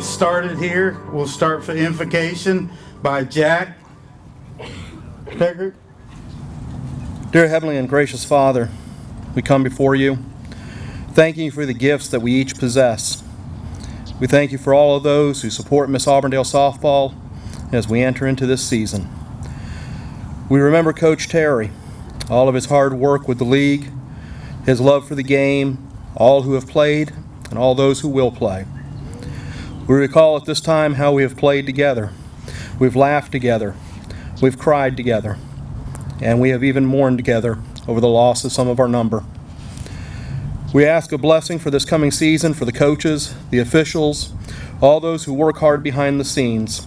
started here. We'll start for invocation by Jack Pickard. Dear Heavenly and Gracious Father, we come before you, thanking you for the gifts that we each possess. We thank you for all of those who support Miss Auburndale Softball as we enter into this season. We remember Coach Terry, all of his hard work with the league, his love for the game, all who have played, and all those who will play. We recall at this time how we have played together. We've laughed together. We've cried together. And we have even mourned together over the loss of some of our number. We ask a blessing for this coming season for the coaches, the officials, all those who work hard behind the scenes.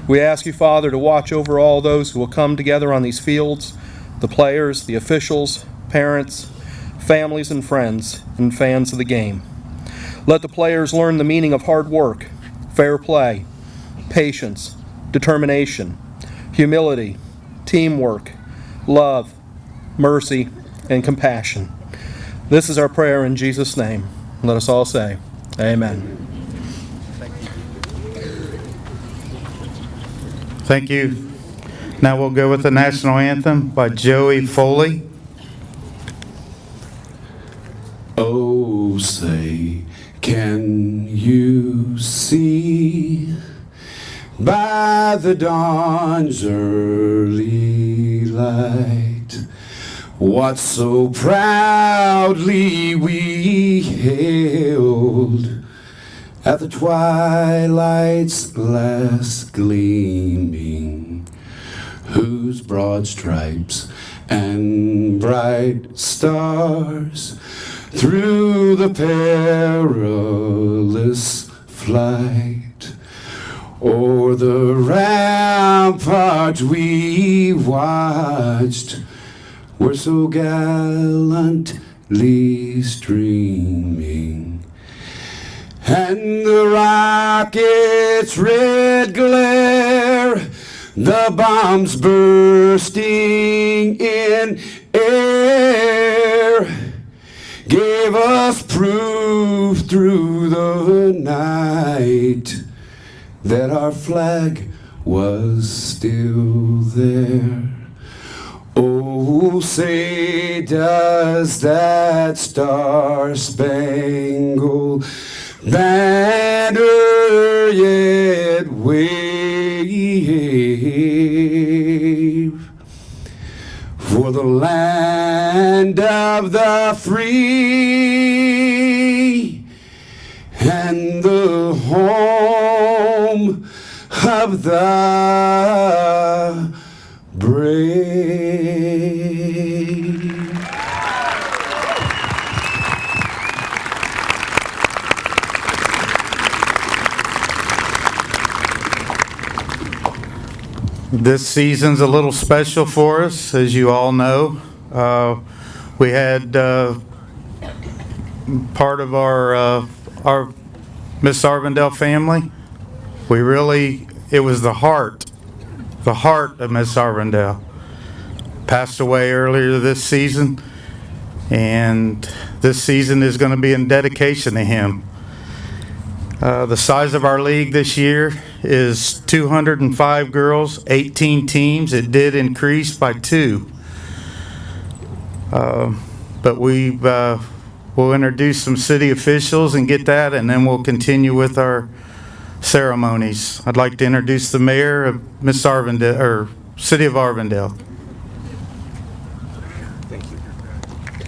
We ask you, Father, to watch over all those who will come together on these fields, the players, the officials, parents, families and friends, and fans of the game. Let the players learn the meaning of hard work, fair play, patience, determination, humility, teamwork, love, mercy, and compassion. This is our prayer in Jesus' name. Let us all say, Amen. Thank you. Now we'll go with the national anthem by Joey Foley. Oh, say, can you see by the dawn's early light what so proudly we hailed at the twilight's last gleaming, whose broad stripes and bright stars through the perilous flight o'er the rampart we watched were so gallantly streaming, and the rocket's red glare, the bombs bursting in air, gave us proof through the night that our flag was still there. Oh, say, does that star-spangled banner yet wave for the land of the free and the home of the brave? This season's a little special for us, as you all know. We had part of our Miss Auburndale family. It was the heart of Miss Auburndale. Passed away earlier this season, and this season is going to be in dedication to him. The size of our league this year is 205 girls, 18 teams. It did increase by 2. But we'll introduce some city officials and get that, and then we'll continue with our ceremonies. I'd like to introduce the mayor of Miss Auburndale, or City of Auburndale.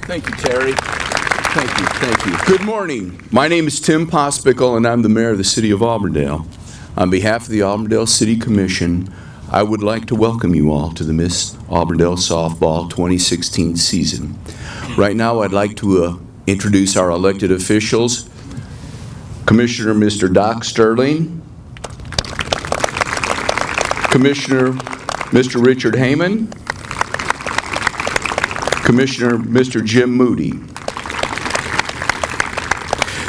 Thank you, Terry. Thank you. Good morning. My name is Tim Pospickle, and I'm the mayor of the City of Auburndale. On behalf of the Auburndale City Commission, I would like to welcome you all to the Miss Auburndale Softball 2016 season. Right now, I'd like to introduce our elected officials. Commissioner Mr. Doc Sterling, Commissioner Mr. Richard Heyman, Commissioner Mr. Jim Moody.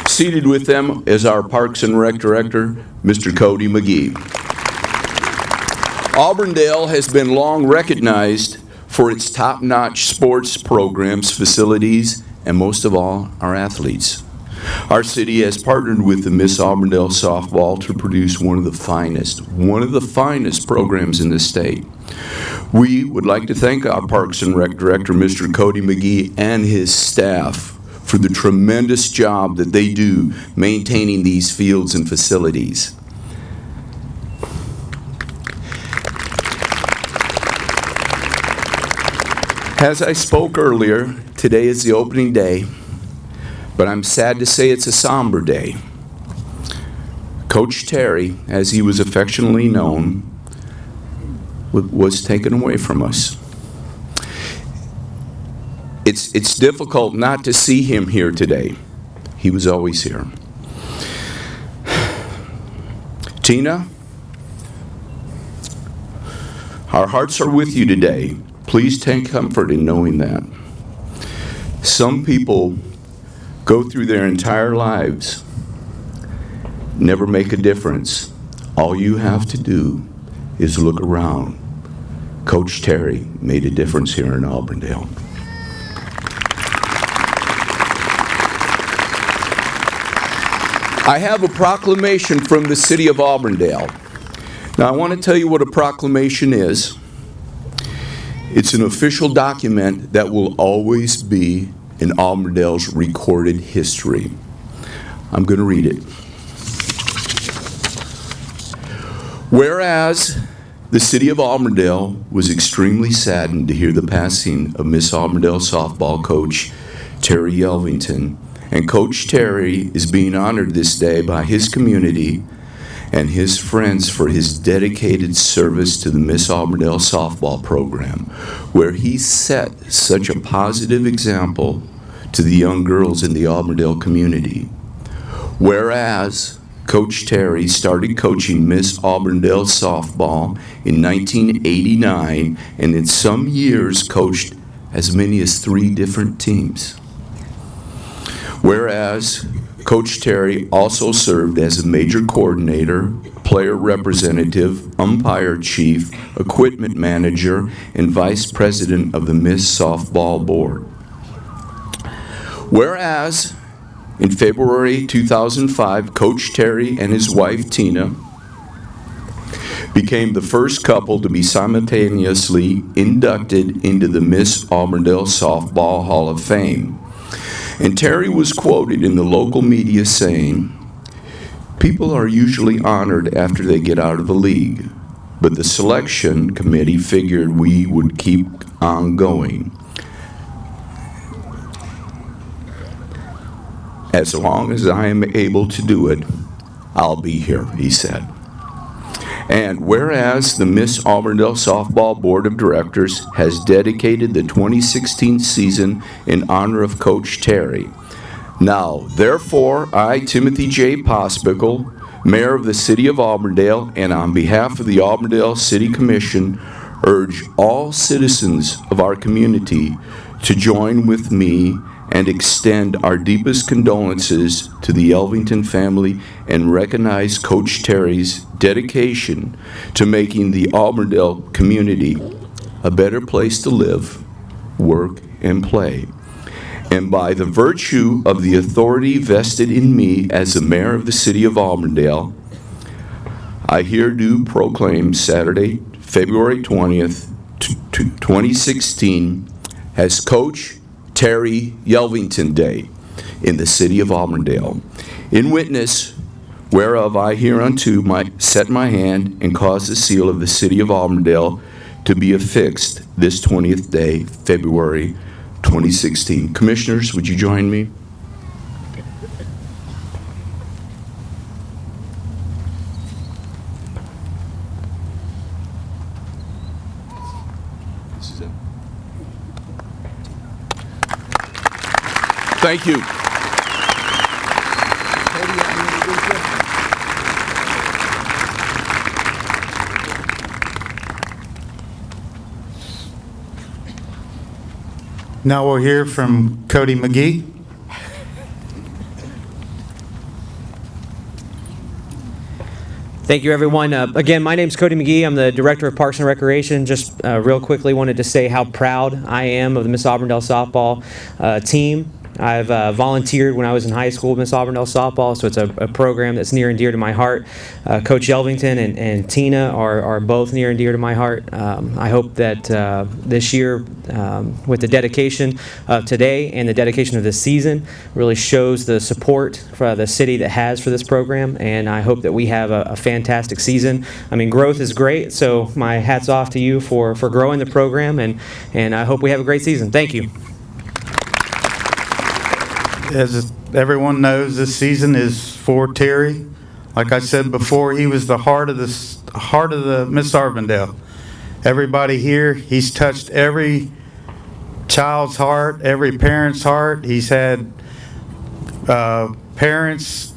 Seated with them is our Parks and Rec Director, Mr. Cody McGee. Auburndale has been long recognized for its top-notch sports programs, facilities, and most of all, our athletes. Our city has partnered with the Miss Auburndale Softball to produce one of the finest programs in the state. We would like to thank our Parks and Rec Director, Mr. Cody McGee, and his staff for the tremendous job that they do maintaining these fields and facilities. As I spoke earlier, today is the opening day, but I'm sad to say it's a somber day. Coach Terry, as he was affectionately known, was taken away from us. It's difficult not to see him here today. He was always here. Tina, our hearts are with you today. Please take comfort in knowing that. Some people go through their entire lives, never make a difference. All you have to do is look around. Coach Terry made a difference here in Auburndale. I have a proclamation from the city of Auburndale. Now, I want to tell you what a proclamation is. It's an official document that will always be in Auburndale's recorded history. I'm going to read it. Whereas the city of Auburndale was extremely saddened to hear the passing of Miss Auburndale Softball coach Terry Yelvington, and Coach Terry is being honored this day by his community and his friends for his dedicated service to the Miss Auburndale Softball program, where he set such a positive example to the young girls in the Auburndale community. Whereas Coach Terry started coaching Miss Auburndale Softball in 1989, and in some years coached as many as 3 different teams. Whereas Coach Terry also served as a major coordinator, player representative, umpire chief, equipment manager, and vice president of the Miss Softball Board. Whereas in February 2005, Coach Terry and his wife Tina became the first couple to be simultaneously inducted into the Miss Auburndale Softball Hall of Fame. And Terry was quoted in the local media saying, "People are usually honored after they get out of the league, but the selection committee figured we would keep on going. As long as I am able to do it, I'll be here," he said. And whereas the Miss Auburndale Softball Board of Directors has dedicated the 2016 season in honor of Coach Terry. Now, therefore, I, Timothy J. Pospical, Mayor of the City of Auburndale, and on behalf of the Auburndale City Commission, urge all citizens of our community to join with me and extend our deepest condolences to the Yelvington family and recognize Coach Terry's dedication to making the Auburndale community a better place to live, work, and play. And by the virtue of the authority vested in me as the mayor of the city of Auburndale, I here do proclaim Saturday, February 20th, 2016 as Coach Terry Yelvington Day in the city of Auburndale. In witness whereof I hereunto set my hand and cause the seal of the city of Auburndale to be affixed this 20th day, February 2016. Commissioners, would you join me? This is it. Thank you. Now we'll hear from Cody McGee. Thank you, everyone. Again, my name's Cody McGee. I'm the Director of Parks and Recreation. Just real quickly wanted to say how proud I am of the Miss Auburndale Softball team. I've volunteered when I was in high school with Miss Auburndale Softball, so it's a program that's near and dear to my heart. Coach Yelvington and Tina are both near and dear to my heart. I hope that this year, with the dedication of today and the dedication of this season, really shows the support for the city that has for this program, and I hope that we have a fantastic season. I mean, growth is great, so my hat's off to you for growing the program, and I hope we have a great season. Thank you. As everyone knows, this season is for Terry. Like I said before, he was the heart of the Miss Auburndale. Everybody here, he's touched every child's heart, every parent's heart. He's had parents.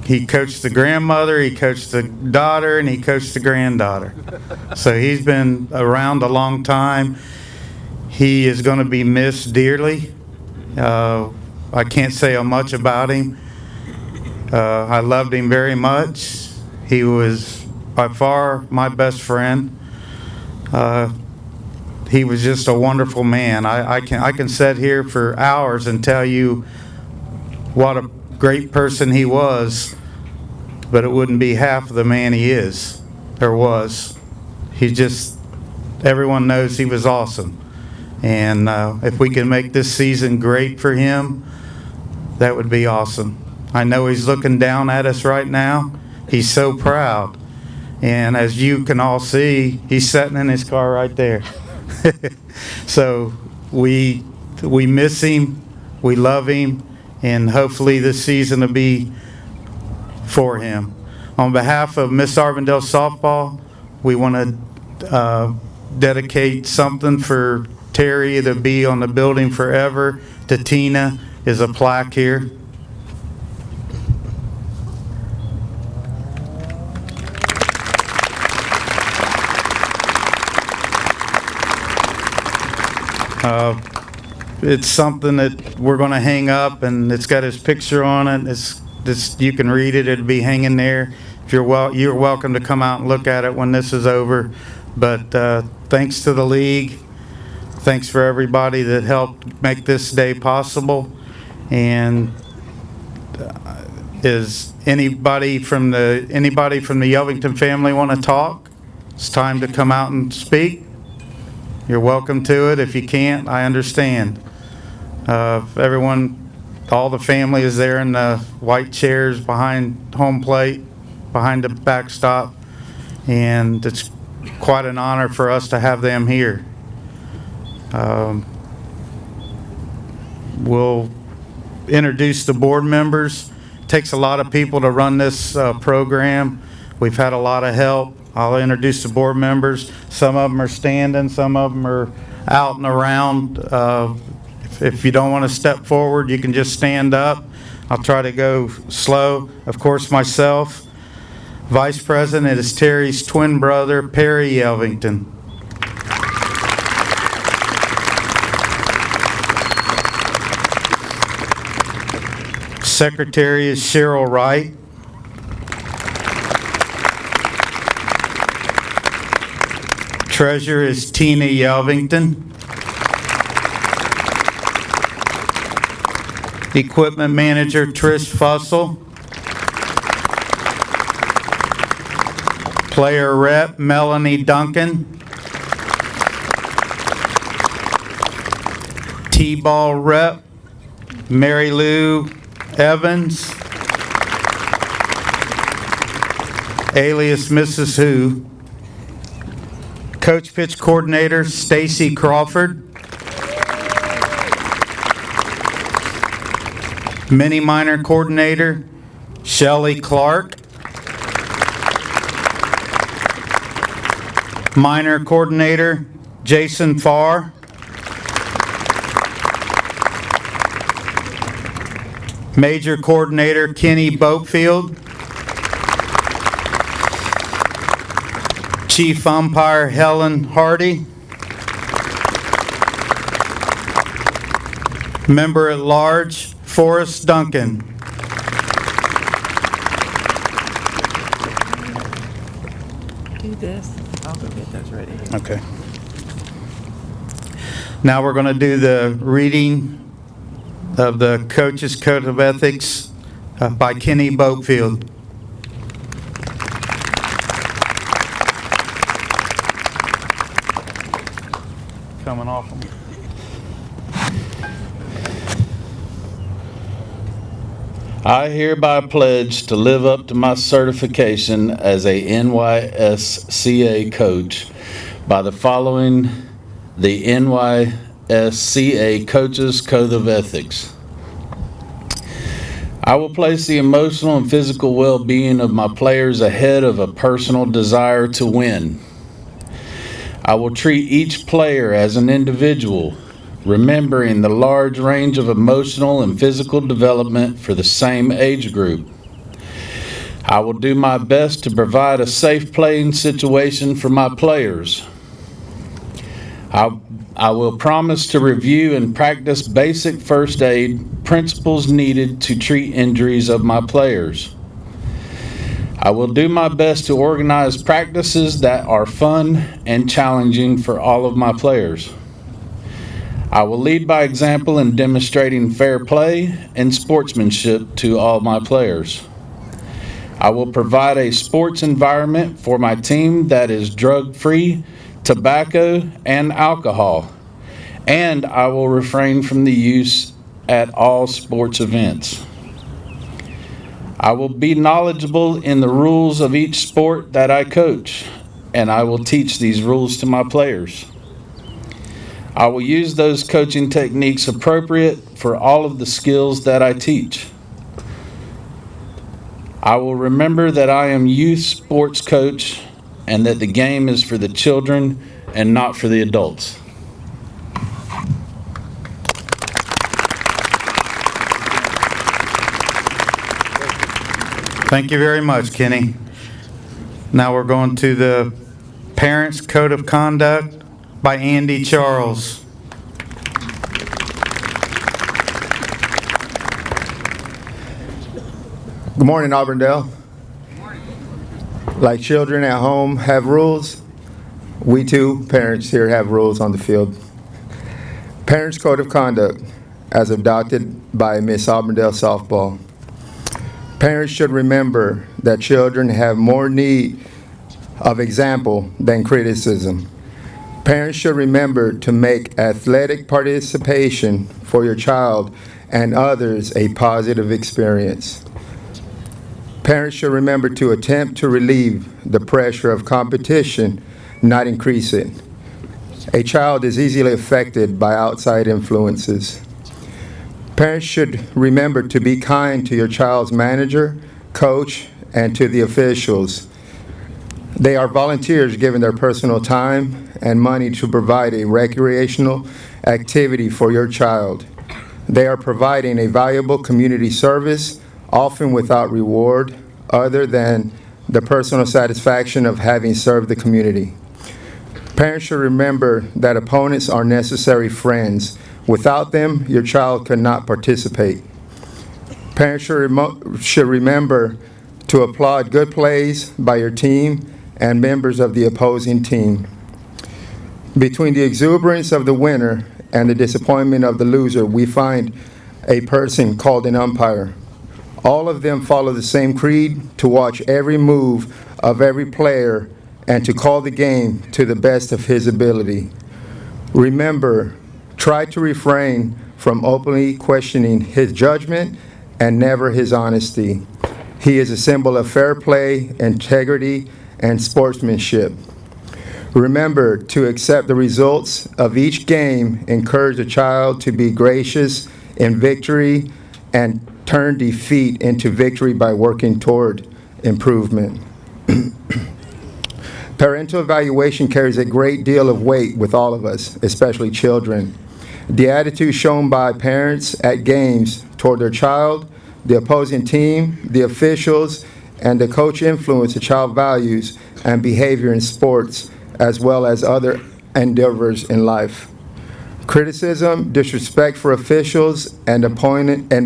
He coached the grandmother, he coached the daughter, and he coached the granddaughter. So he's been around a long time. He is going to be missed dearly. I can't say much about him. I loved him very much. He was by far my best friend. He was just a wonderful man. I can sit here for hours and tell you what a great person he was, but it wouldn't be half of the man he is or was. Everyone knows he was awesome. And if we can make this season great for him, that would be awesome. I know he's looking down at us right now. He's so proud. And as you can all see, he's sitting in his car right there. So we miss him, we love him, and hopefully this season will be for him. On behalf of Miss Auburndale Softball, we want to dedicate something for Terry to be on the building forever. To Tina is a plaque here. It's something that we're going to hang up, and it's got his picture on it. You can read it. It'll be hanging there. If you're welcome to come out and look at it when this is over. But thanks to the league. Thanks for everybody that helped make this day possible. And is anybody from the Yelvington family want to talk? It's time to come out and speak. You're welcome to it. If you can't, I understand. Everyone, all the family is there in the white chairs behind home plate, behind the backstop, and it's quite an honor for us to have them here. We'll introduce the board members. It takes a lot of people to run this program. We've had a lot of help. I'll introduce the board members. Some of them are standing, some of them are out and around. If you don't want to step forward, you can just stand up. I'll try to go slow. Of course, myself. Vice President is Terry's twin brother, Perry Yelvington. Secretary is Cheryl Wright. Treasurer is Tina Yelvington. Equipment Manager Trish Fussell. Player Rep Melanie Duncan. T-Ball Rep Mary Lou Evans, alias Mrs. Who. Coach Pitch Coordinator Stacy Crawford. Mini Minor Coordinator Shelley Clark. Minor Coordinator Jason Farr. Major Coordinator Kenny Boatfield. Chief Umpire Helen Hardy. Member at Large Forrest Duncan. Do this. I'll go get those ready. Okay. Now we're going to do the reading of the Coaches Code of Ethics by Kenny Boatfield. Coming off them. I hereby pledge to live up to my certification as a NYSCA coach by the following the NYSCA Coaches Code of Ethics. I will place the emotional and physical well-being of my players ahead of a personal desire to win. I will treat each player as an individual, remembering the large range of emotional and physical development for the same age group. I will do my best to provide a safe playing situation for my players. I will promise to review and practice basic first aid principles needed to treat injuries of my players. I will do my best to organize practices that are fun and challenging for all of my players. I will lead by example in demonstrating fair play and sportsmanship to all my players. I will provide a sports environment for my team that is drug-free, tobacco, and alcohol, and I will refrain from the use at all sports events. I will be knowledgeable in the rules of each sport that I coach, and I will teach these rules to my players. I will use those coaching techniques appropriate for all of the skills that I teach. I will remember that I am youth sports coach and that the game is for the children and not for the adults. Thank you very much, Kenny. Now we're going to the Parents' Code of Conduct by Andy Charles. Good morning, Auburndale. Like children at home have rules, we too, parents here, have rules on the field. Parents' Code of Conduct, as adopted by Miss Auburndale Softball. Parents should remember that children have more need of example than criticism. Parents should remember to make athletic participation for your child and others a positive experience. Parents should remember to attempt to relieve the pressure of competition, not increase it. A child is easily affected by outside influences. Parents should remember to be kind to your child's manager, coach, and to the officials. They are volunteers giving their personal time and money to provide a recreational activity for your child. They are providing a valuable community service, often without reward, other than the personal satisfaction of having served the community. Parents should remember that opponents are necessary friends. Without them, your child could not participate. Parents should remember to applaud good plays by your team and members of the opposing team. Between the exuberance of the winner and the disappointment of the loser, we find a person called an umpire. All of them follow the same creed: to watch every move of every player and to call the game to the best of his ability. Remember, try to refrain from openly questioning his judgment and never his honesty. He is a symbol of fair play, integrity, and sportsmanship. Remember to accept the results of each game, encourage the child to be gracious in victory, and turn defeat into victory by working toward improvement. Parental evaluation carries a great deal of weight with all of us, especially children. The attitude shown by parents at games toward their child, the opposing team, the officials, and the coach influence the child values and behavior in sports, as well as other endeavors in life. Criticism, disrespect for officials and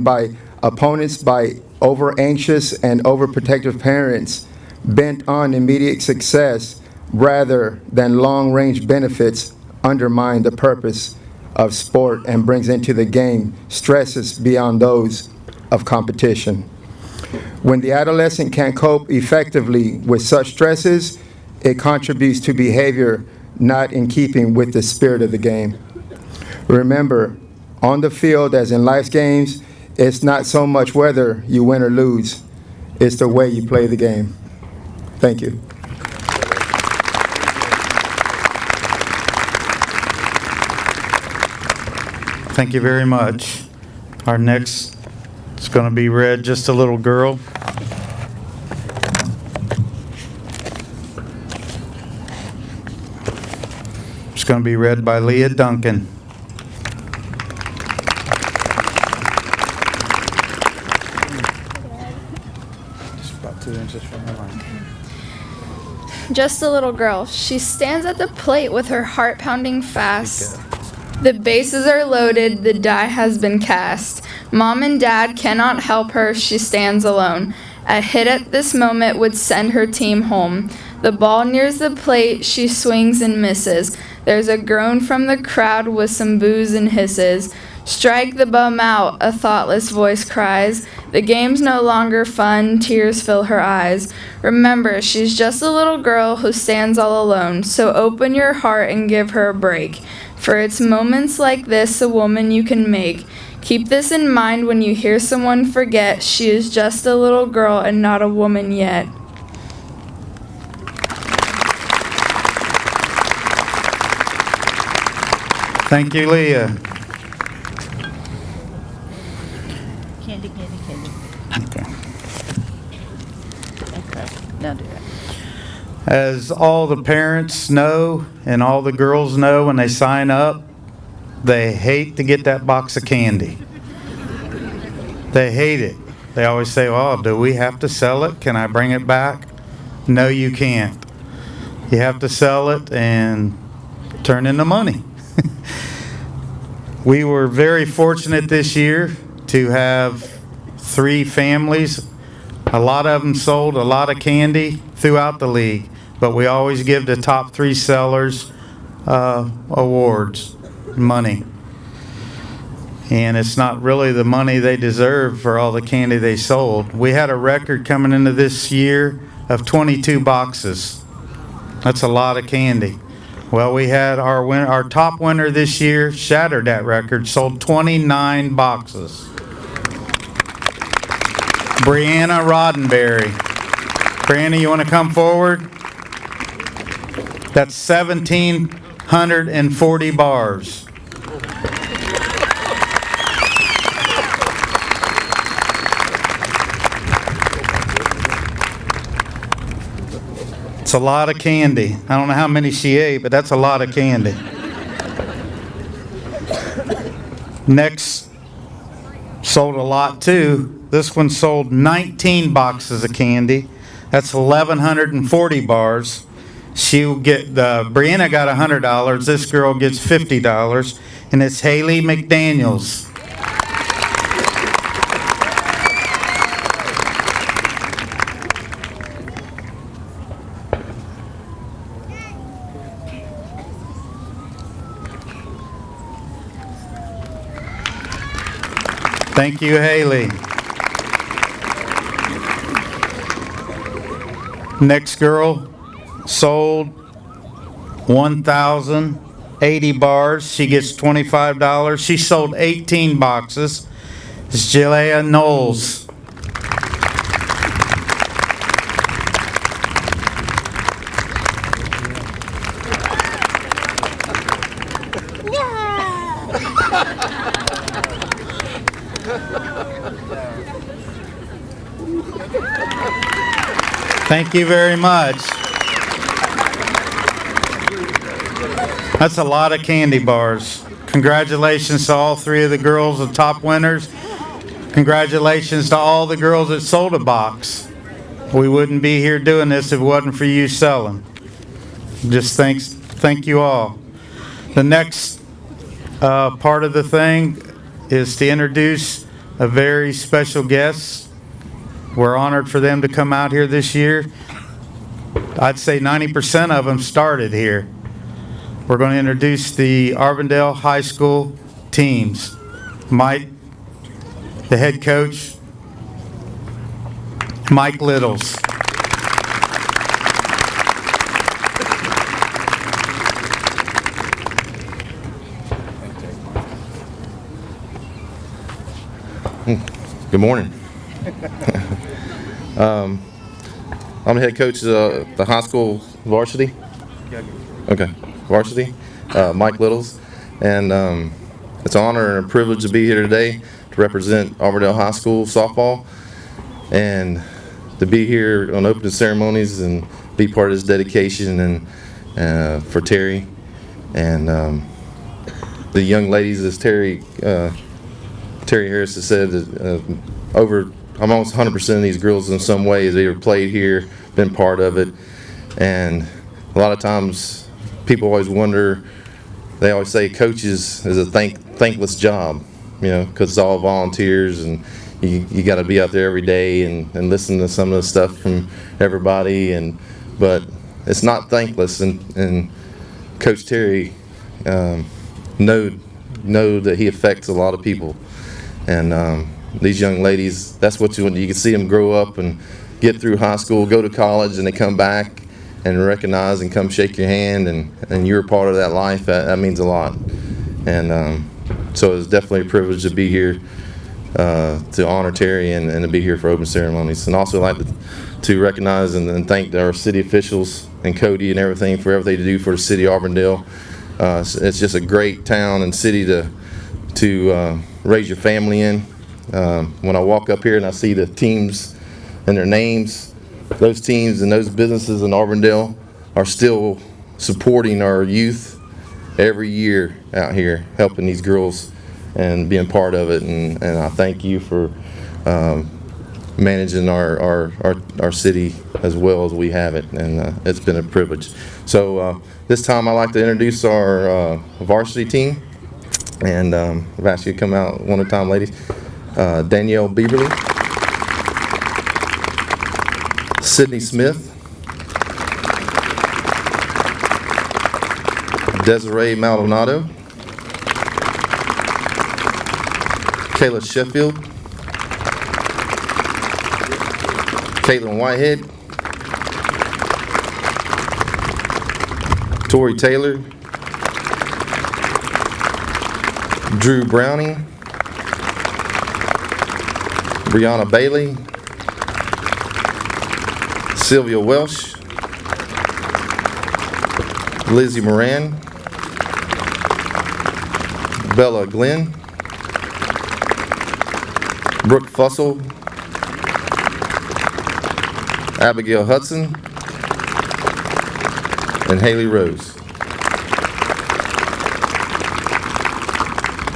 by opponents by over-anxious and overprotective parents bent on immediate success rather than long-range benefits undermine the purpose of sport and brings into the game stresses beyond those of competition. When the adolescent can cope effectively with such stresses, it contributes to behavior not in keeping with the spirit of the game. Remember, on the field, as in life's games, it's not so much whether you win or lose, it's the way you play the game. Thank you. Thank you very much. Our next is going to be read, Just a Little Girl. It's going to be read by Leah Duncan. Just about 2 inches from the line. Just a little girl. She stands at the plate with her heart pounding fast. The bases are loaded, the die has been cast. Mom and Dad cannot help her, she stands alone. A hit at this moment would send her team home. The ball nears the plate, she swings and misses. There's a groan from the crowd with some boos and hisses. Strike the bum out, a thoughtless voice cries. The game's no longer fun, tears fill her eyes. Remember, she's just a little girl who stands all alone, so open your heart and give her a break. For it's moments like this a woman you can make. Keep this in mind when you hear someone forget she is just a little girl and not a woman yet. Thank you, Leah. Candy. Okay. Okay, now do it. As all the parents know and all the girls know when they sign up, they hate to get that box of candy. They hate it. They always say, "Oh, do we have to sell it? Can I bring it back?" No, you can't. You have to sell it and turn in the money. We were very fortunate this year to have 3 families. A lot of them sold a lot of candy throughout the league, but we always give the top 3 sellers awards, money. And it's not really the money they deserve for all the candy they sold. We had a record coming into this year of 22 boxes. That's a lot of candy. Well, we had our top winner this year shattered that record, sold 29 boxes. Brianna Roddenberry. Brianna, you want to come forward? That's 1,740 bars. It's a lot of candy. I don't know how many she ate, but that's a lot of candy. Next sold a lot too. This one sold 19 boxes of candy. That's 1,140 bars. She'll get Brianna got $100. This girl gets $50, and it's Haley McDaniels. Thank you, Haley. Next girl sold 1,080 bars. She gets $25. She sold 18 boxes. It's Jalea Knowles. Thank you very much. That's a lot of candy bars. Congratulations to all 3 of the girls, the top winners. Congratulations to all the girls that sold a box. We wouldn't be here doing this if it wasn't for you selling. Just thank you all. The next part of the thing is to introduce a very special guest. We're honored for them to come out here this year. I'd say 90% of them started here. we're going to introduce the Auburndale High School teams. Mike, the head coach, Mike Littles. Good morning. I'm the head coach of the high school varsity. Okay, varsity, Mike Littles. And it's an honor and a privilege to be here today to represent Auburndale High School softball and to be here on opening ceremonies and be part of this dedication and for Terry and the young ladies, as Terry Harris has said, almost 100% of these girls in some way has either played here, been part of it, and a lot of times people always wonder, they always say coaches is a thankless job, because it's all volunteers and you got to be out there every day and listen to some of the stuff from everybody, but it's not thankless, and Coach Terry know that he affects a lot of people. And these young ladies, that's what you can see them grow up and get through high school, go to college, and they come back and recognize and come shake your hand, and you're a part of that life. That means a lot. And so it's definitely a privilege to be here to honor Terry and to be here for open ceremonies. And also like to recognize and thank our city officials and Cody and everything for everything to do for the city of Auburndale. It's just a great town and city to raise your family in. When I walk up here and I see the teams and their names, those teams and those businesses in Auburndale are still supporting our youth every year out here, helping these girls and being part of it. And I thank you for managing our city as well as we have it, and it's been a privilege. So this time I'd like to introduce our varsity team. And I've asked you to come out one at a time, ladies. Danielle Bieberly, Sydney Smith, Desiree Maldonado, Kayla Sheffield, Caitlin Whitehead, Tori Taylor, Drew Browning, Brianna Bailey, Sylvia Welsh, Lizzie Moran, Bella Glenn, Brooke Fussell, Abigail Hudson, and Haley Rose.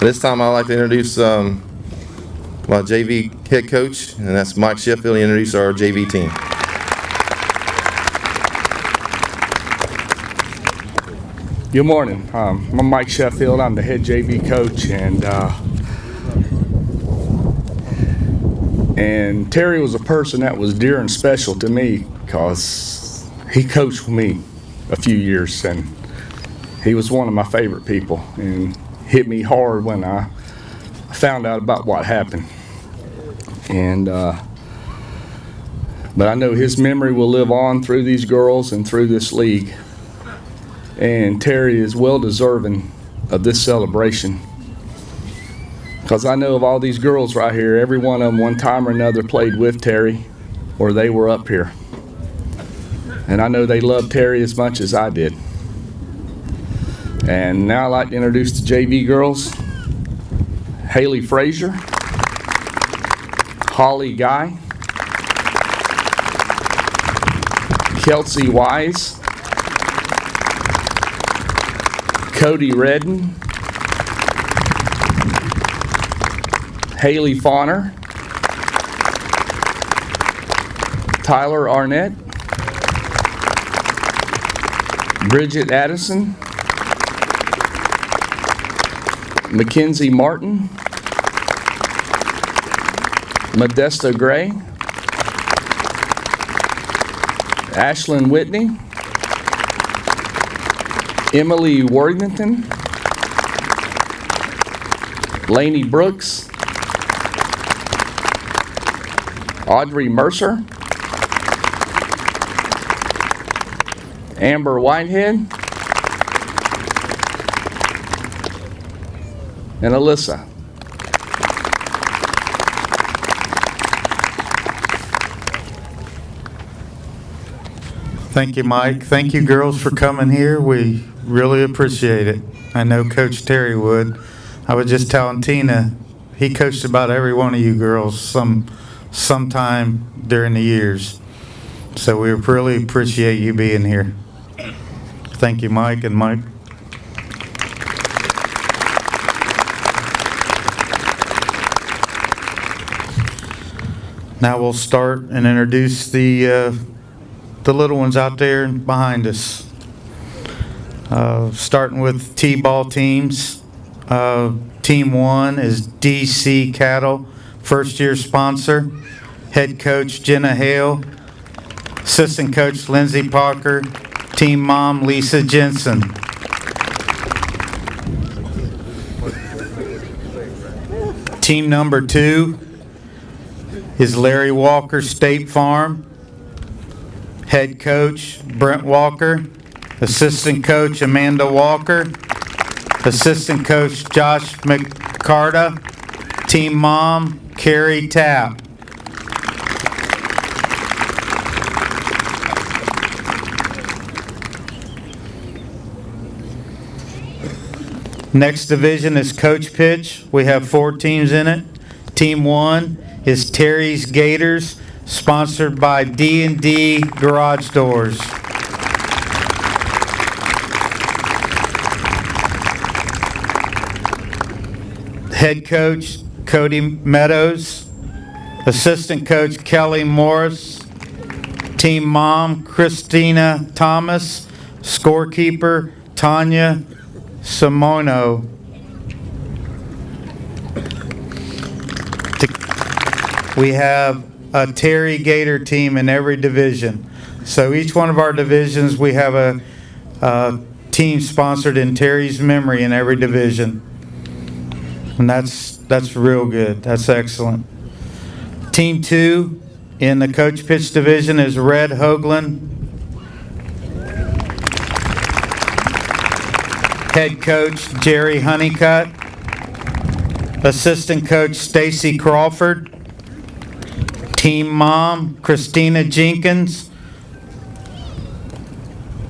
This time I'd like to introduce my JV head coach, and that's Mike Sheffield. He introduced our JV team. Good morning. I'm Mike Sheffield. I'm the head JV coach, and Terry was a person that was dear and special to me because he coached with me a few years, and he was one of my favorite people, and hit me hard when I found out about what happened. And but I know his memory will live on through these girls and through this league. And Terry is well deserving of this celebration, because I know of all these girls right here, every one of them one time or another played with Terry or they were up here. And I know they loved Terry as much as I did. And now I'd like to introduce the JV girls. Haley Frazier, Holly Guy, Kelsey Wise, Cody Redden, Haley Fauner, Tyler Arnett, Bridget Addison, Mackenzie Martin, Modesta Gray, Ashlyn Whitney, Emily Worthington, Lainey Brooks, Audrey Mercer, Amber Whitehead, and Alyssa. Thank you, Mike. Thank you, girls, for coming here. We really appreciate it. I know Coach Terry would. I was just telling Tina, he coached about every one of you girls sometime during the years. So we really appreciate you being here. Thank you, Mike and Mike. Now we'll start and introduce the little ones out there behind us. Starting with T-ball teams. Team 1 is DC Cattle, first-year sponsor. Head coach Jenna Hale. Assistant coach Lindsey Parker. Team mom Lisa Jensen. Team number 2 is Larry Walker State Farm. Head coach Brent Walker. Assistant coach Amanda Walker. Assistant coach Josh McCarta. Team mom Carrie Tapp. Next division is coach pitch. We have 4 teams in it. Team 1 is Terry's Gators, sponsored by D&D Garage Doors. Head coach Cody Meadows, assistant coach Kelly Morris, team mom Christina Thomas, scorekeeper Tanya Simono. We have a Terry Gator team in every division. So each one of our divisions, we have a team sponsored in Terry's memory in every division. And that's real good. That's excellent. Team 2 in the coach pitch division is Red Hoagland. Head coach Jerry Honeycutt. Assistant coach Stacy Crawford. Team mom Christina Jenkins.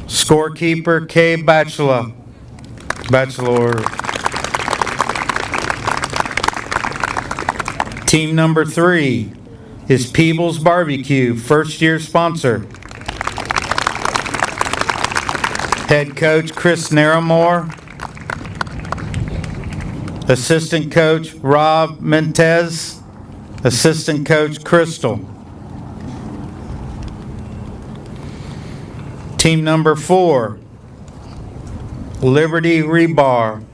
Scorekeeper Kay Bachelor. Team number 3 is Peebles Barbecue, first year sponsor. Head coach Chris Naramore. Assistant coach Rob Mentez. Assistant coach Crystal. Team number 4, Liberty Rebar,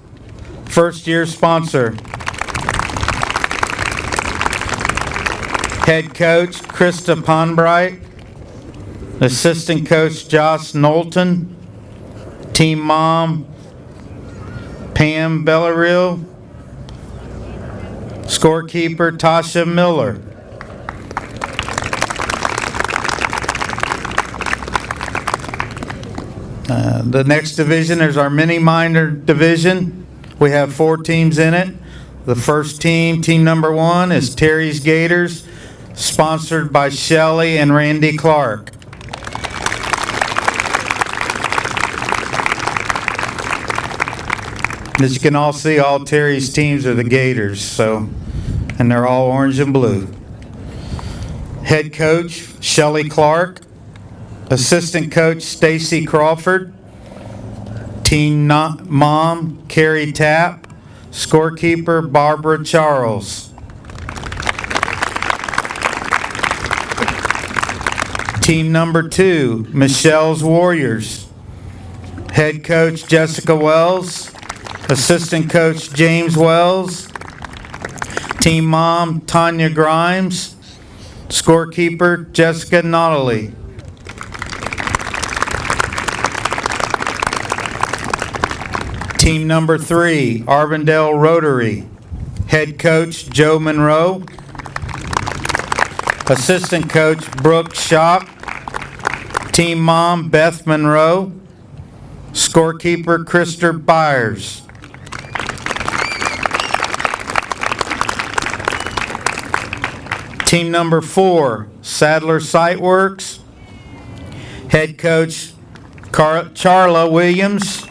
first year sponsor. Head coach Krista Ponbright. Assistant coach Josh Knowlton. Team mom Pam Bellaril. Scorekeeper Tasha Miller. The next division is our mini minor division. We have 4 teams in it. The first team, team number 1, is Terry's Gators, sponsored by Shelley and Randy Clark. As you can all see, all Terry's teams are the Gators, and they're all orange and blue. Head coach Shelley Clark. Assistant coach Stacy Crawford. Team mom Carrie Tapp. Scorekeeper Barbara Charles. Team number 2, Michelle's Warriors. Head coach Jessica Wells. Assistant coach James Wells. Team mom Tanya Grimes. Scorekeeper Jessica Notley. Team number 3, Auburndale Rotary. Head coach Joe Monroe. Assistant coach Brooke Schock. Team mom Beth Monroe. Scorekeeper Krister Byers. Team number 4, Sadler Sightworks. Head coach Charla Williams.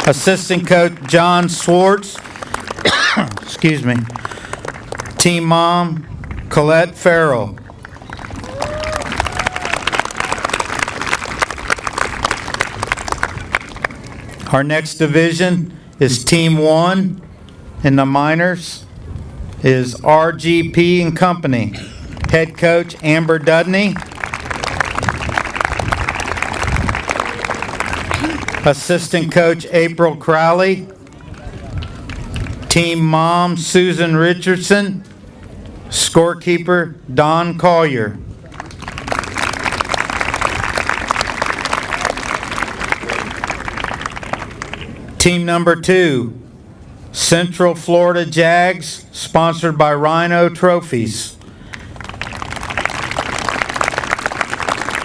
Assistant coach John Swartz. Excuse me. Team mom Colette Farrell. Our next division is Team 1 in the minors is RGP and Company. Head coach Amber Dudney. Assistant coach April Crowley. Team mom Susan Richardson. Scorekeeper Don Collier. Team number 2, Central Florida Jags, sponsored by Rhino Trophies.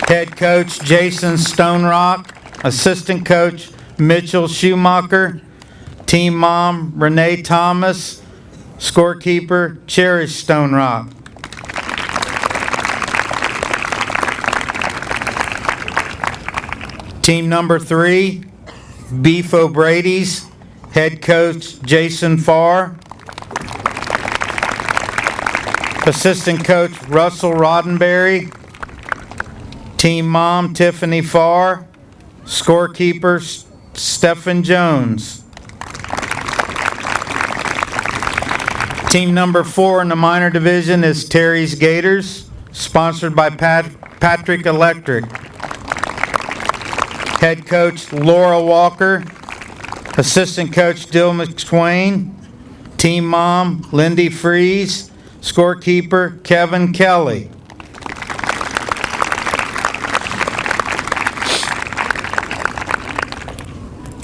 Head coach Jason Stonerock. Assistant coach Mitchell Schumacher. Team mom Renee Thomas. Scorekeeper Cherish Stonerock. Team number 3, Beef O'Brady's. Head coach Jason Farr. Assistant coach Russell Roddenberry. Team mom Tiffany Farr. Scorekeeper Stephen Jones. Team number 4 in the minor division is Terry's Gators, sponsored by Patrick Electric. Head coach Laura Walker. Assistant coach Dill McSwain. Team mom Lindy Freeze. Scorekeeper Kevin Kelly.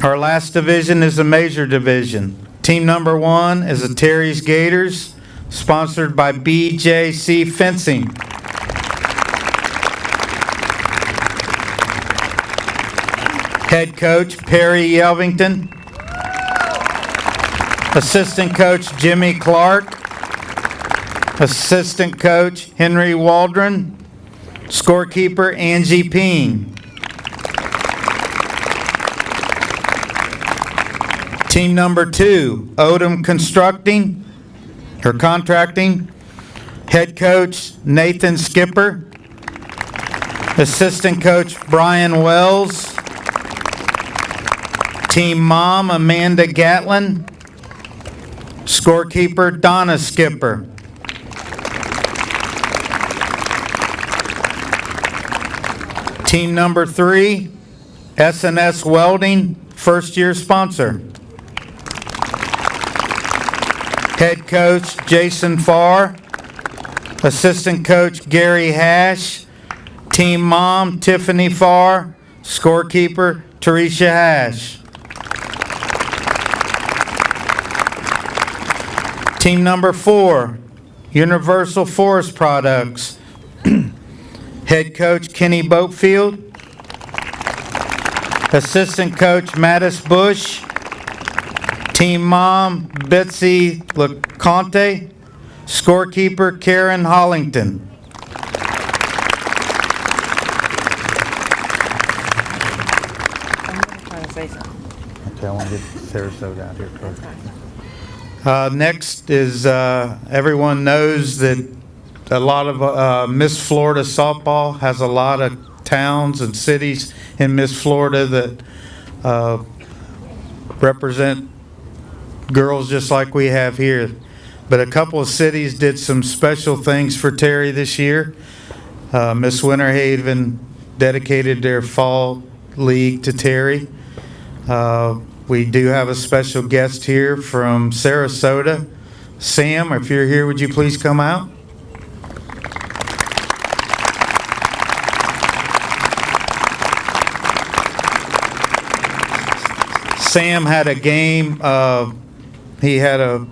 Our last division is the major division. Team number 1 is the Terry's Gators, sponsored by BJC Fencing. Head coach Perry Yelvington. Assistant coach Jimmy Clark. Assistant coach Henry Waldron. Scorekeeper Angie Peen. Team number 2, Odom Contracting. Head coach Nathan Skipper. Assistant coach Brian Wells. Team mom Amanda Gatlin. Scorekeeper Donna Skipper. Team number 3, S&S Welding, first year sponsor. Head coach Jason Farr. Assistant coach Gary Hash. Team mom Tiffany Farr. Scorekeeper Teresa Hash. Team number 4, Universal Forest Products. Head coach Kenny Boatfield. Assistant coach Mattis Bush. Team mom Betsy LeConte. Scorekeeper Karen Hollington. Okay, I want to get Sarasota out here first. Next is, everyone knows that a lot of Miss Florida Softball has a lot of towns and cities in Miss Florida that represent girls just like we have here. But a couple of cities did some special things for Terry this year. Miss Winterhaven dedicated their fall league to Terry. We do have a special guest here from Sarasota. Sam, if you're here, would you please come out? Sam had a game, he had a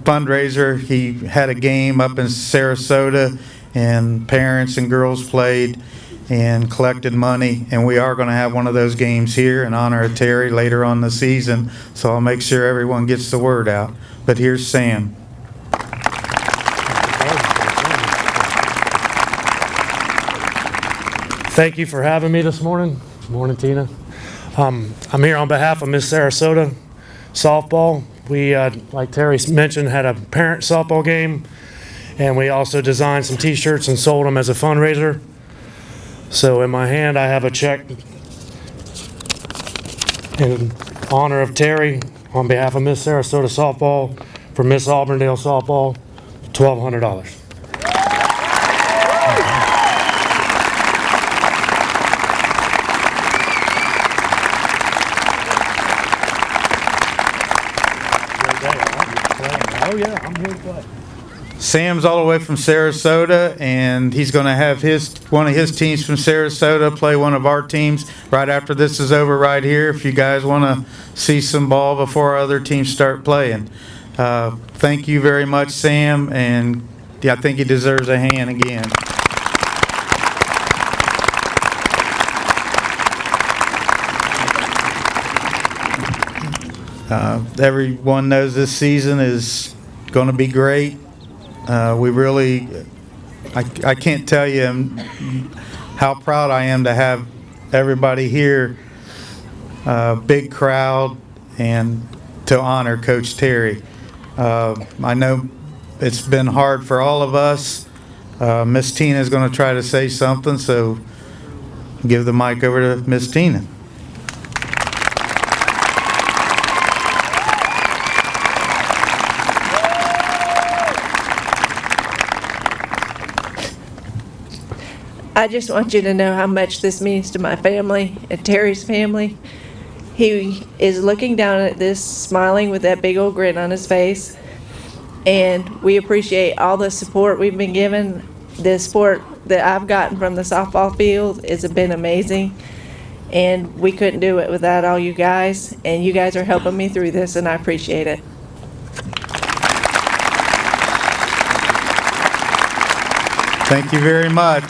fundraiser, he had a game up in Sarasota, and parents and girls played and collected money, and we are going to have one of those games here in honor of Terry later on in the season, so I'll make sure everyone gets the word out. But here's Sam. Thank you for having me this morning. Good morning, Tina. I'm here on behalf of Miss Sarasota Softball. We, like Terry mentioned, had a parent softball game, and we also designed some t-shirts and sold them as a fundraiser. So in my hand, I have a check in honor of Terry on behalf of Miss Sarasota Softball for Miss Auburndale Softball, $1,200. Oh yeah, I'm here to play. Sam's all the way from Sarasota, and he's going to have one of his teams from Sarasota play one of our teams right after this is over right here, if you guys want to see some ball before our other teams start playing. Thank you very much, Sam, and yeah, I think he deserves a hand again. Everyone knows this season is going to be great. We really, I can't tell you how proud I am to have everybody here, big crowd, and to honor Coach Terry. I know it's been hard for all of us. Miss Tina is going to try to say something, so give the mic over to Miss Tina. I just want you to know how much this means to my family and Terry's family. He is looking down at this, smiling with that big old grin on his face. And we appreciate all the support we've been given. The support that I've gotten from the softball field has been amazing. And we couldn't do it without all you guys. And you guys are helping me through this, and I appreciate it. Thank you very much.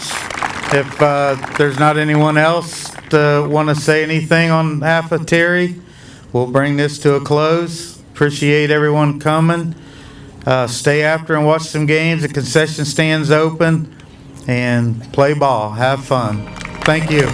If there's not anyone else to want to say anything on behalf of Terry, we'll bring this to a close. Appreciate everyone coming. Stay after and watch some games. The concession stand's open, and play ball. Have fun. Thank you.